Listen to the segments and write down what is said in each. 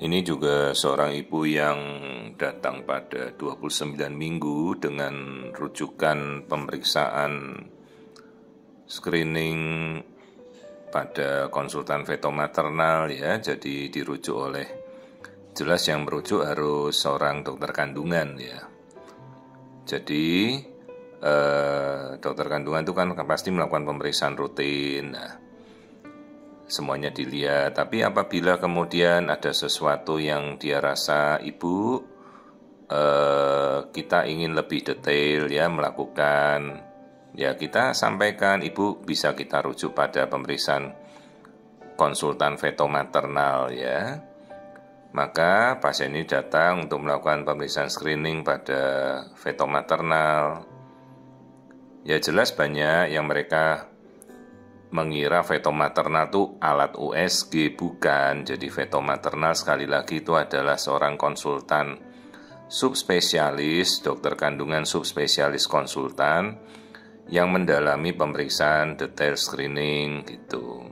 Ini juga seorang ibu yang datang pada 29 minggu dengan rujukan pemeriksaan screening pada konsultan feto maternal ya. Jadi dirujuk oleh, jelas yang merujuk harus seorang dokter kandungan ya. Jadi dokter kandungan itu kan pasti melakukan pemeriksaan rutin. Nah, semuanya dilihat. Tapi apabila kemudian ada sesuatu yang dia rasa ibu kita ingin lebih detail ya melakukan, ya kita sampaikan, ibu bisa kita rujuk pada pemeriksaan konsultan feto maternal ya. Maka pasien ini datang untuk melakukan pemeriksaan screening pada feto maternal. Ya jelas banyak yang mereka mengira feto maternal itu alat USG, bukan. Jadi feto maternal sekali lagi itu adalah seorang konsultan subspesialis, dokter kandungan subspesialis konsultan yang mendalami pemeriksaan detail screening gitu.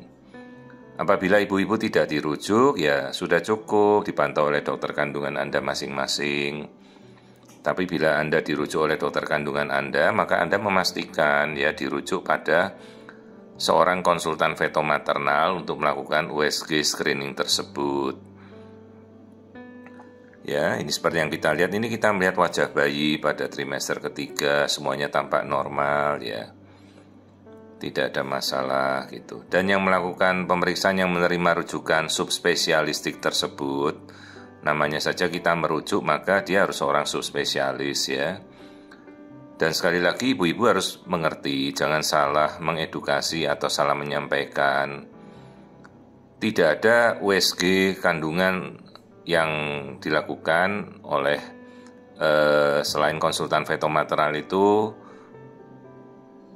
Apabila ibu-ibu tidak dirujuk, ya sudah cukup dipantau oleh dokter kandungan Anda masing-masing. Tapi bila Anda dirujuk oleh dokter kandungan Anda, maka Anda memastikan ya dirujuk pada seorang konsultan feto maternal untuk melakukan USG screening tersebut. Ya, ini seperti yang kita lihat, ini kita melihat wajah bayi pada trimester ketiga, semuanya tampak normal ya. Tidak ada masalah gitu. Dan yang melakukan pemeriksaan yang menerima rujukan subspesialistik tersebut, namanya saja kita merujuk, maka dia harus seorang subspesialis ya. Dan sekali lagi ibu-ibu harus mengerti, jangan salah mengedukasi atau salah menyampaikan. Tidak ada USG kandungan yang dilakukan oleh selain konsultan feto maternal itu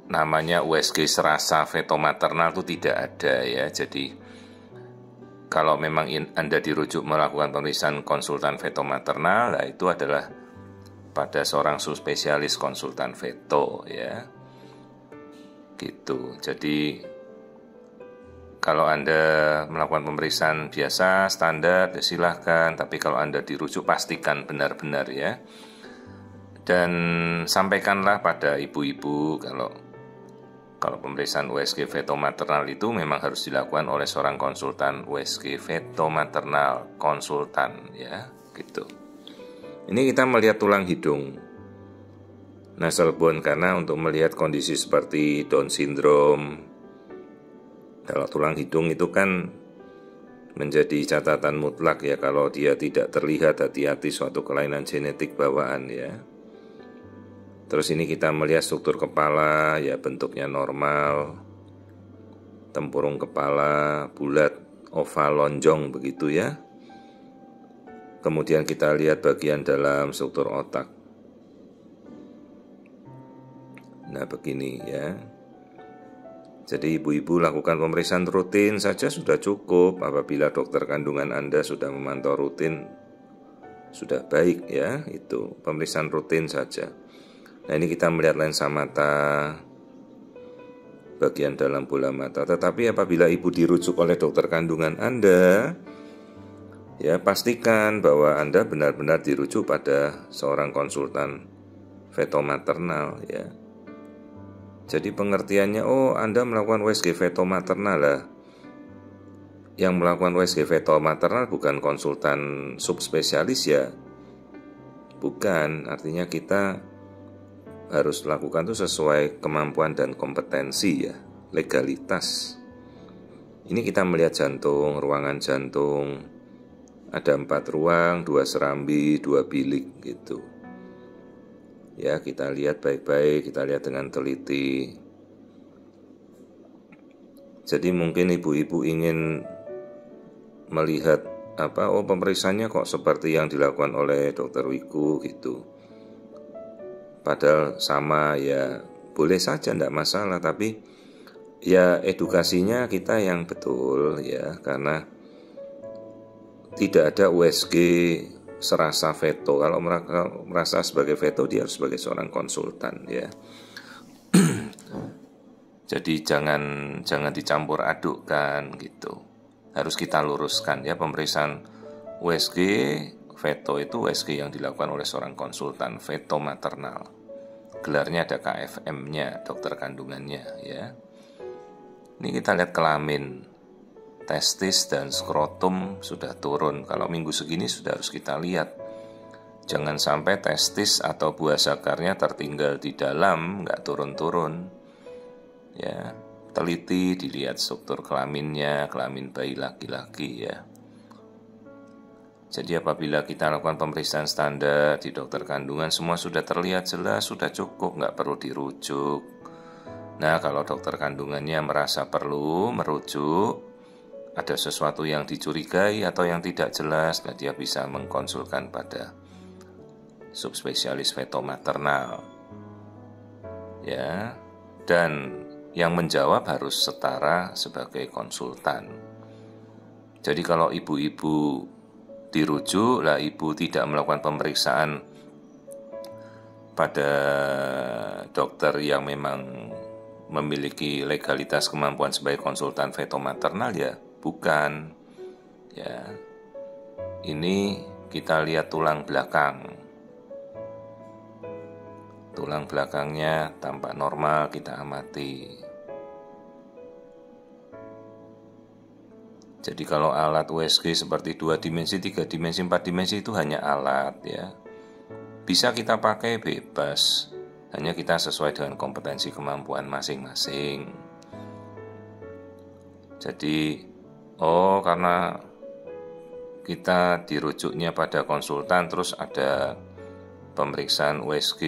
namanya USG serasa feto maternal, itu tidak ada ya. Jadi kalau memang Anda dirujuk melakukan pemeriksaan konsultan feto maternal, nah itu adalah pada seorang subspesialis konsultan feto ya. Gitu. Jadi kalau Anda melakukan pemeriksaan biasa standar ya silahkan, tapi kalau Anda dirujuk pastikan benar-benar ya. Dan sampaikanlah pada ibu-ibu kalau pemeriksaan USG feto maternal itu memang harus dilakukan oleh seorang konsultan USG feto maternal konsultan ya, gitu. Ini kita melihat tulang hidung nasal bone karena untuk melihat kondisi seperti Down syndrome. Kalau tulang hidung itu kan menjadi catatan mutlak ya, kalau dia tidak terlihat hati-hati suatu kelainan genetik bawaan ya. Terus ini kita melihat struktur kepala ya, bentuknya normal, tempurung kepala bulat, oval, lonjong begitu ya. Kemudian kita lihat bagian dalam struktur otak. Nah begini ya. Jadi ibu-ibu lakukan pemeriksaan rutin saja sudah cukup. Apabila dokter kandungan Anda sudah memantau rutin, sudah baik ya, itu pemeriksaan rutin saja. Nah ini kita melihat lensa mata, bagian dalam bola mata. Tetapi apabila ibu dirujuk oleh dokter kandungan Anda, ya pastikan bahwa Anda benar-benar dirujuk pada seorang konsultan feto maternal ya. Jadi pengertiannya, oh Anda melakukan USG feto maternal lah. Yang melakukan USG feto maternal bukan konsultan subspesialis ya. Bukan, artinya kita harus lakukan itu sesuai kemampuan dan kompetensi ya, legalitas. Ini kita melihat jantung, ruangan jantung. Ada 4 ruang, 2 serambi, 2 bilik gitu. Ya kita lihat baik-baik, kita lihat dengan teliti. Jadi mungkin ibu-ibu ingin melihat pemeriksaannya kok seperti yang dilakukan oleh dokter Wiku gitu. Padahal sama ya, boleh saja tidak masalah, tapi ya edukasinya kita yang betul ya, karena tidak ada USG serasa feto. Kalau merasa sebagai feto, dia harus sebagai seorang konsultan ya. Jadi jangan dicampur adukkan gitu. Harus kita luruskan ya, pemeriksaan USG veto itu USG yang dilakukan oleh seorang konsultan veto maternal. Gelarnya ada KFM-nya, dokter kandungannya ya. Ini kita lihat kelamin, testis dan skrotum sudah turun. Kalau minggu segini sudah harus kita lihat. Jangan sampai testis atau buah sakarnya tertinggal di dalam, nggak turun-turun. Ya, teliti dilihat struktur kelaminnya, kelamin bayi laki-laki ya. Jadi apabila kita lakukan pemeriksaan standar di dokter kandungan, semua sudah terlihat jelas, sudah cukup, nggak perlu dirujuk. Nah, kalau dokter kandungannya merasa perlu merujuk, ada sesuatu yang dicurigai atau yang tidak jelas, nah dia bisa mengkonsulkan pada subspesialis feto maternal. Ya, dan yang menjawab harus setara sebagai konsultan. Jadi kalau ibu-ibu dirujuk, lah ibu tidak melakukan pemeriksaan pada dokter yang memang memiliki legalitas kemampuan sebagai konsultan feto maternal, ya bukan. Ya, ini kita lihat tulang belakang. Tulang belakangnya tampak normal, kita amati. Jadi kalau alat USG seperti 2 dimensi, 3 dimensi, 4 dimensi itu hanya alat ya. Bisa kita pakai bebas, hanya kita sesuai dengan kompetensi kemampuan masing-masing. Jadi, karena kita dirujuknya pada konsultan terus ada pemeriksaan USG,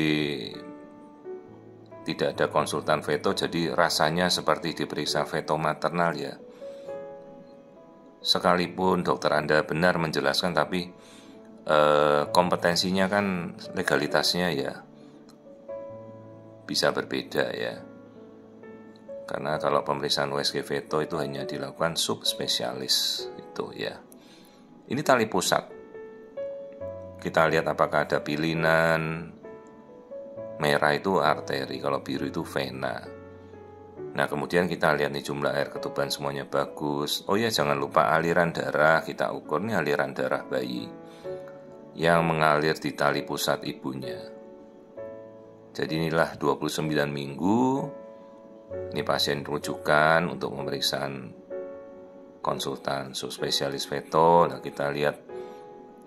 tidak ada konsultan feto, jadi rasanya seperti diperiksa feto maternal ya. Sekalipun dokter Anda benar menjelaskan, tapi kompetensinya kan, legalitasnya ya bisa berbeda ya. Karena kalau pemeriksaan USG feto itu hanya dilakukan subspesialis itu ya. Ini tali pusat. Kita lihat apakah ada pilinan. Merah itu arteri, kalau biru itu vena. Nah, kemudian kita lihat nih jumlah air ketuban semuanya bagus. Oh ya, jangan lupa aliran darah, kita ukur nih aliran darah bayi yang mengalir di tali pusat ibunya. Jadi inilah 29 minggu. Ini pasien rujukan untuk pemeriksaan konsultan subspesialis feto. Nah, kita lihat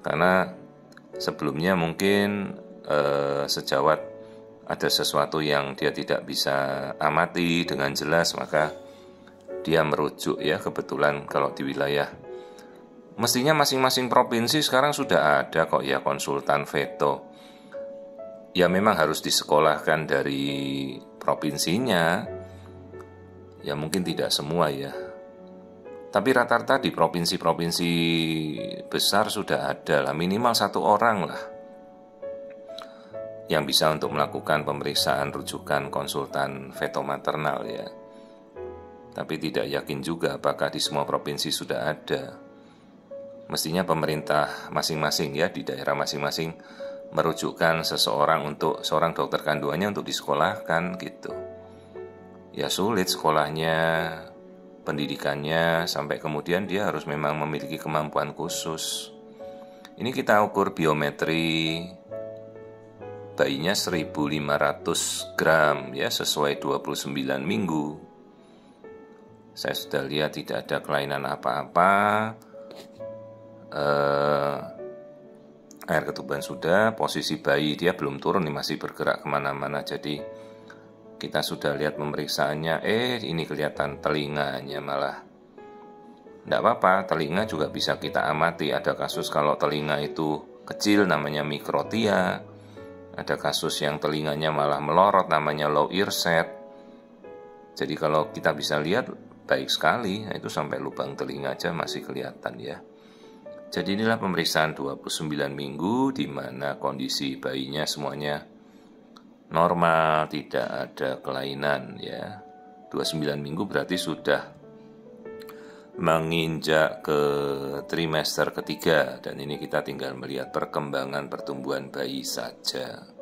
karena sebelumnya mungkin sejawat ada sesuatu yang dia tidak bisa amati dengan jelas, maka dia merujuk ya. Kebetulan kalau di wilayah, mestinya masing-masing provinsi sekarang sudah ada kok ya konsultan feto. Ya memang harus disekolahkan dari provinsinya. Ya mungkin tidak semua ya. Tapi rata-rata di provinsi-provinsi besar sudah ada lah, minimal 1 orang lah yang bisa untuk melakukan pemeriksaan rujukan konsultan feto maternal ya. Tapi tidak yakin juga apakah di semua provinsi sudah ada. Mestinya pemerintah masing-masing ya, di daerah masing-masing merujukkan seseorang untuk seorang dokter kandungannya untuk disekolahkan gitu. Ya sulit sekolahnya, pendidikannya, sampai kemudian dia harus memang memiliki kemampuan khusus. Ini kita ukur biometri bayinya 1.500 gram ya, sesuai 29 minggu. Saya sudah lihat tidak ada kelainan apa-apa. Air ketuban sudah, posisi bayi dia belum turun nih, masih bergerak kemana-mana. Jadi kita sudah lihat pemeriksaannya, ini kelihatan telinganya malah. Tidak apa-apa, telinga juga bisa kita amati. Ada kasus kalau telinga itu kecil namanya mikrotia. Ada kasus yang telinganya malah melorot namanya low ear set. Jadi kalau kita bisa lihat baik sekali, itu sampai lubang telinga aja masih kelihatan ya. Jadi inilah pemeriksaan 29 minggu di mana kondisi bayinya semuanya normal, tidak ada kelainan ya. 29 minggu berarti sudah menginjak ke trimester ketiga, dan ini kita tinggal melihat perkembangan pertumbuhan bayi saja.